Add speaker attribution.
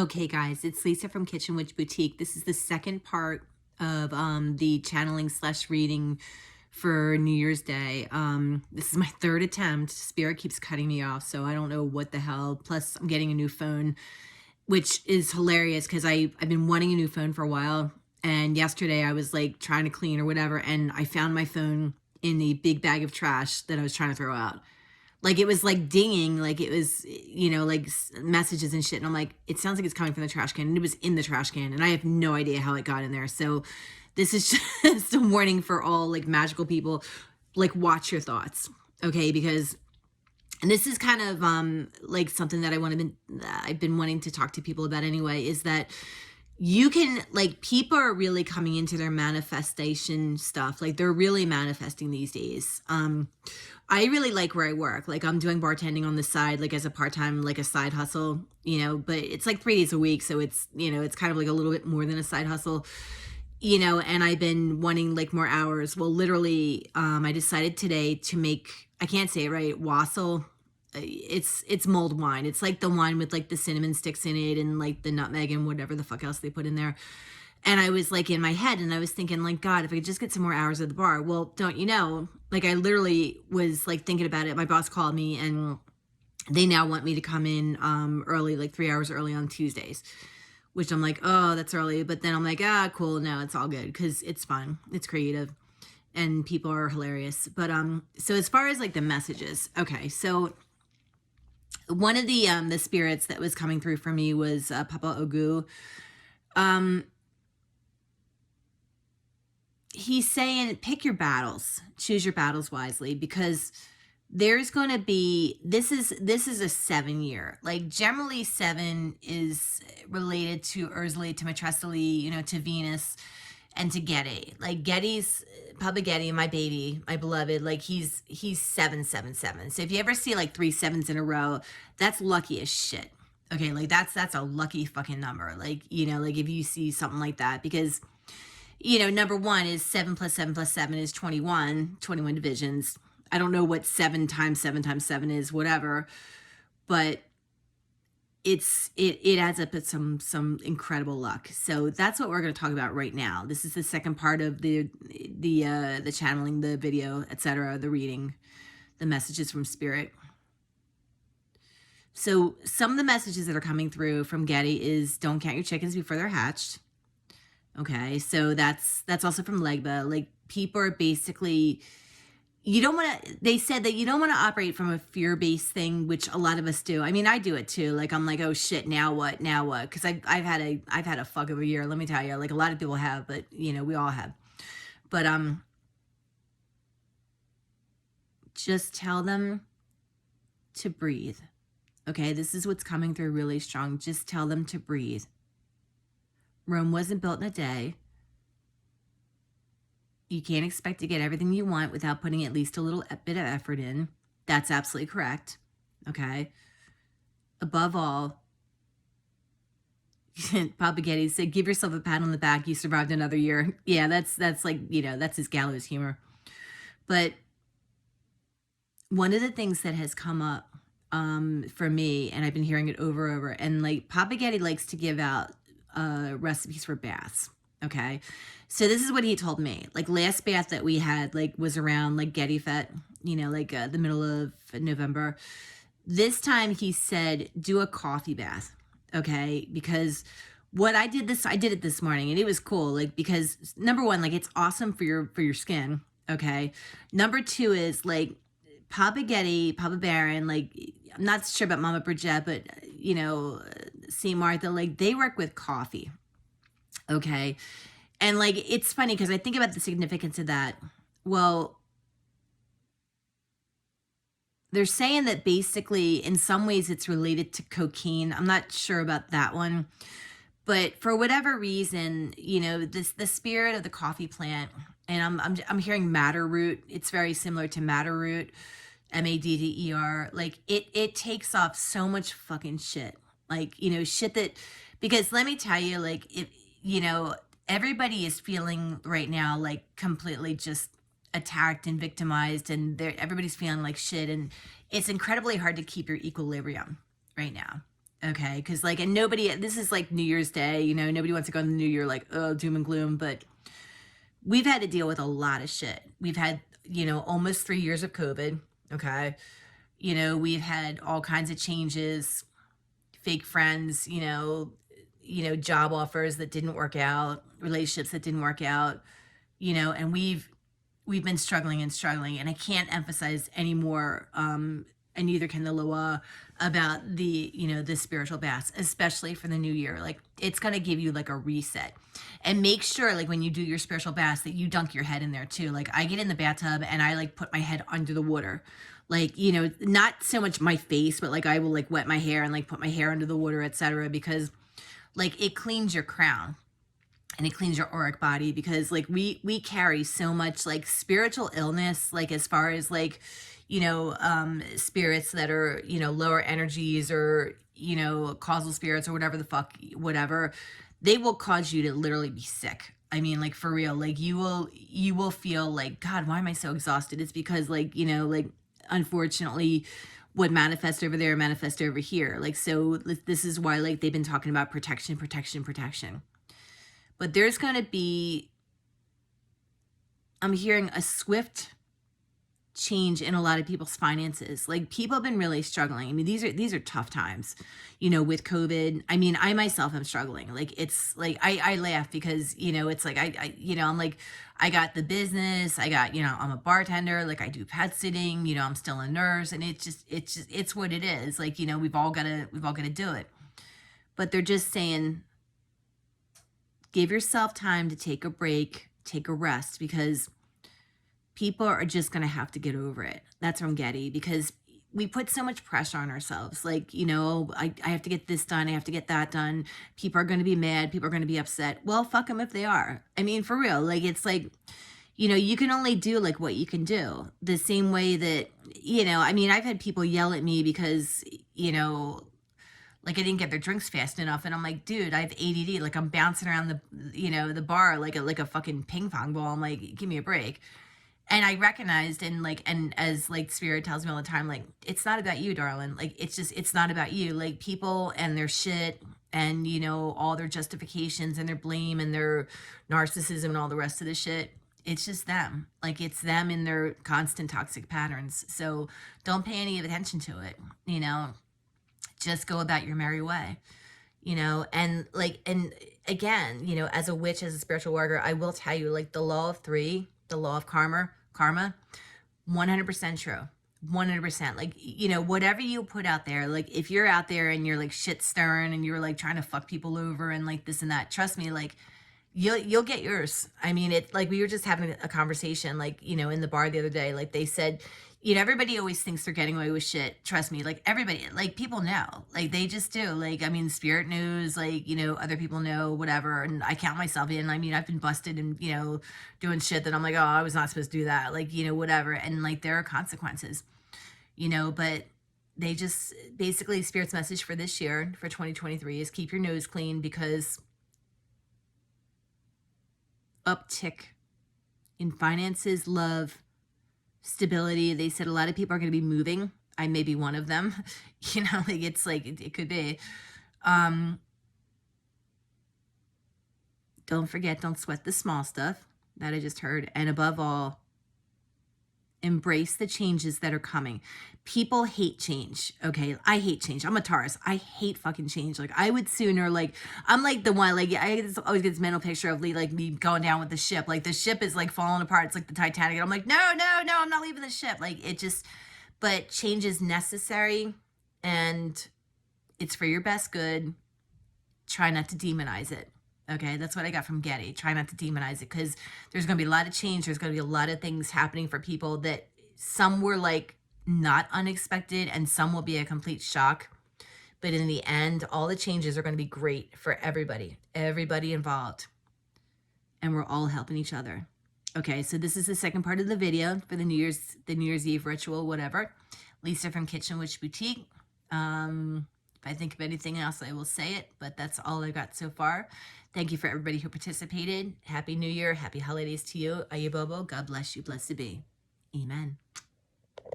Speaker 1: Okay, guys, it's Lisa from Kitchen Witch Boutique. This is the second part of the channeling slash reading for New Year's Day. This is my third attempt. Spirit keeps cutting me off, so I don't know what the hell. Plus, I'm getting a new phone, which is hilarious because I've been wanting a new phone for a while. And yesterday I was like trying to clean or whatever, and I found my phone in the big bag of trash that I was trying to throw out. Like it was like dinging, like it was, like messages and shit. And I'm like, it sounds like it's coming from the trash can. And it was in the trash can. And I have no idea how it got in there. So this is just a warning for all like magical people, like watch your thoughts. Okay. Because, and this is kind of like something that I've been wanting to talk to people about anyway, is that you can, like, people are really coming into their manifestation stuff. Like they're really manifesting these days. I really like where I work. Like I'm doing bartending on the side, like as a part-time, like a side hustle, but it's like 3 days a week. So it's, it's kind of like a little bit more than a side hustle, and I've been wanting like more hours. Well, literally, I decided today to make, I can't say it right, wassail. It's mulled wine. It's like the wine with like the cinnamon sticks in it and like the nutmeg and whatever the fuck else they put in there. And I was like in my head and I was thinking like, God, if I could just get some more hours at the bar. Well, don't you know, like I literally was like thinking about it. My boss called me and they now want me to come in early, like 3 hours early on Tuesdays, which I'm like, oh, that's early. But then I'm like, cool. No, it's all good because it's fun. It's creative and people are hilarious. But so as far as like the messages, okay, so one of the spirits that was coming through for me was Papa Ogu. He's saying, pick your battles, choose your battles wisely, because there's going to be, this is a 7-year, like generally 7 is related to Ursula, to Matrestali, to Venus and to Getty. Like Getty's, Papa Getty, my baby, my beloved, like he's 777. So if you ever see like 3 7s in a row, that's lucky as shit. Okay. Like that's a lucky fucking number. Like, like if you see something like that, because number one is 7 plus 7 plus 7 is 21 divisions. I don't know what 7 times 7 times 7 is, whatever, but it adds up at some incredible luck. So that's what we're going to talk about right now. This is the second part of the channeling, the video, etc., the reading, the messages from spirit. So some of the messages that are coming through from Getty is don't count your chickens before they're hatched. Okay, so that's also from Legba. Like people are basically, you don't want to, they said that you don't want to operate from a fear-based thing, which a lot of us do. I mean, I do it too. Like I'm like, oh shit, now what? Because I've had a fuck of a year. Let me tell you, like a lot of people have, but we all have. But just tell them to breathe. Okay, this is what's coming through really strong. Just tell them to breathe. Rome wasn't built in a day. You can't expect to get everything you want without putting at least a little bit of effort in. That's absolutely correct. Okay. Above all, Papa Getty said, give yourself a pat on the back. You survived another year. Yeah, that's like, that's his gallows humor. But one of the things that has come up for me, and I've been hearing it over and over, and like Papa Getty likes to give out recipes for baths. Okay, so this is what he told me. Like last bath that we had, like was around like Getty Fet, like the middle of November. This time he said do a coffee bath. Okay, because what I did it this morning and it was cool. Like because number one, like it's awesome for your skin. Okay, number two is like Papa Getty, Papa Baron, like I'm not sure about Mama Bridget, but St. Martha, like they work with coffee. Okay. And like, it's funny because I think about the significance of that. Well, they're saying that basically in some ways it's related to cocaine. I'm not sure about that one, but for whatever reason, the spirit of the coffee plant, and I'm hearing madder root. It's very similar to madder root, MADDER. Like it takes off so much fucking shit. Like, shit that, because let me tell you, like, if, everybody is feeling right now, like completely just attacked and victimized, and everybody's feeling like shit. And it's incredibly hard to keep your equilibrium right now. Okay, because like, and nobody, this is like New Year's Day, you know, nobody wants to go in the new year like, oh, doom and gloom, but we've had to deal with a lot of shit. We've had, you know, almost 3 years of COVID. Okay. You know, we've had all kinds of changes, fake friends, job offers that didn't work out, relationships that didn't work out, and we've been struggling and struggling, and I can't emphasize anymore, and neither can the Loa, about the spiritual baths, especially for the new year. Like, it's going to give you like a reset. And make sure, like, when you do your spiritual baths, that you dunk your head in there too. Like, I get in the bathtub and I like put my head under the water. Like, not so much my face, but like I will like wet my hair and like put my hair under the water, etc. Because like it cleans your crown and it cleans your auric body, because like we carry so much like spiritual illness, like as far as like spirits that are lower energies, or causal spirits, or whatever the fuck, whatever, they will cause you to literally be sick. I mean, like, for real, like you will feel like, God, why am I so exhausted? It's because like unfortunately what manifests over there manifests over here. Like, so this is why like they've been talking about protection. But there's going to be, I'm hearing a swift change in a lot of people's finances. Like, people have been really struggling. I mean, these are tough times, with COVID. I mean, I myself am struggling. Like, it's like, I laugh because, it's like, I'm like, I got the business, I got, I'm a bartender, like I do pet sitting, I'm still a nurse, and it's what it is. Like, we've all got to do it. But they're just saying, give yourself time to take a break, take a rest, because people are just going to have to get over it. That's from Getty, because we put so much pressure on ourselves. Like, I have to get this done. I have to get that done. People are going to be mad. People are going to be upset. Well, fuck them if they are. I mean, for real. Like, it's like, you can only do like what you can do. The same way that, I mean, I've had people yell at me because, like I didn't get their drinks fast enough. And I'm like, dude, I have ADD. Like, I'm bouncing around the bar like a fucking ping pong ball. I'm like, give me a break. And I recognized, and as like Spirit tells me all the time, like, it's not about you, darling. Like, it's not about you. Like, people and their shit and, all their justifications and their blame and their narcissism and all the rest of the shit. It's just them. Like, it's them in their constant toxic patterns. So don't pay any attention to it, just go about your merry way, and like, and again, as a witch, as a spiritual worker, I will tell you, like, the law of three, the law of karma, 100% true. 100%. Like, whatever you put out there, like, if you're out there and you're like shit stirring and you're like trying to fuck people over and like this and that, trust me, like, you'll get yours. I mean, it, like, we were just having a conversation, like, in the bar the other day, like, they said, everybody always thinks they're getting away with shit. Trust me, like, everybody, like, people know, like, they just do. Like, I mean, Spirit knows, like, other people know, whatever. And I count myself in. I mean, I've been busted and, doing shit that I'm like, oh, I was not supposed to do that. Like, whatever. And like, there are consequences, but they just, basically, Spirit's message for this year, for 2023, is keep your nose clean, because uptick in finances, love, stability. They said a lot of people are going to be moving. I may be one of them. Like, it's like, it could be. Don't forget, don't sweat the small stuff that I just heard. And above all, embrace the changes that are coming. People hate change. Okay. I hate change. I'm a Taurus. I hate fucking change. Like, I would sooner, like, I'm like the one, like, I always get this mental picture of like me going down with the ship. Like, the ship is like falling apart. It's like the Titanic. And I'm like, no, I'm not leaving the ship. Like, it just, but change is necessary and it's for your best good. Try not to demonize it. Okay, that's what I got from Getty. Try not to demonize it, because there's going to be a lot of change. There's going to be a lot of things happening for people that some were like not unexpected and some will be a complete shock. But in the end, all the changes are going to be great for everybody involved. And we're all helping each other. Okay, so this is the second part of the video for the New Year's Eve ritual, whatever. Lisa from Kitchen Witch Boutique. If I think of anything else, I will say it, but that's all I got so far. Thank you for everybody who participated. Happy New Year. Happy holidays to you. Ayabobo. God bless you. Blessed be. Amen.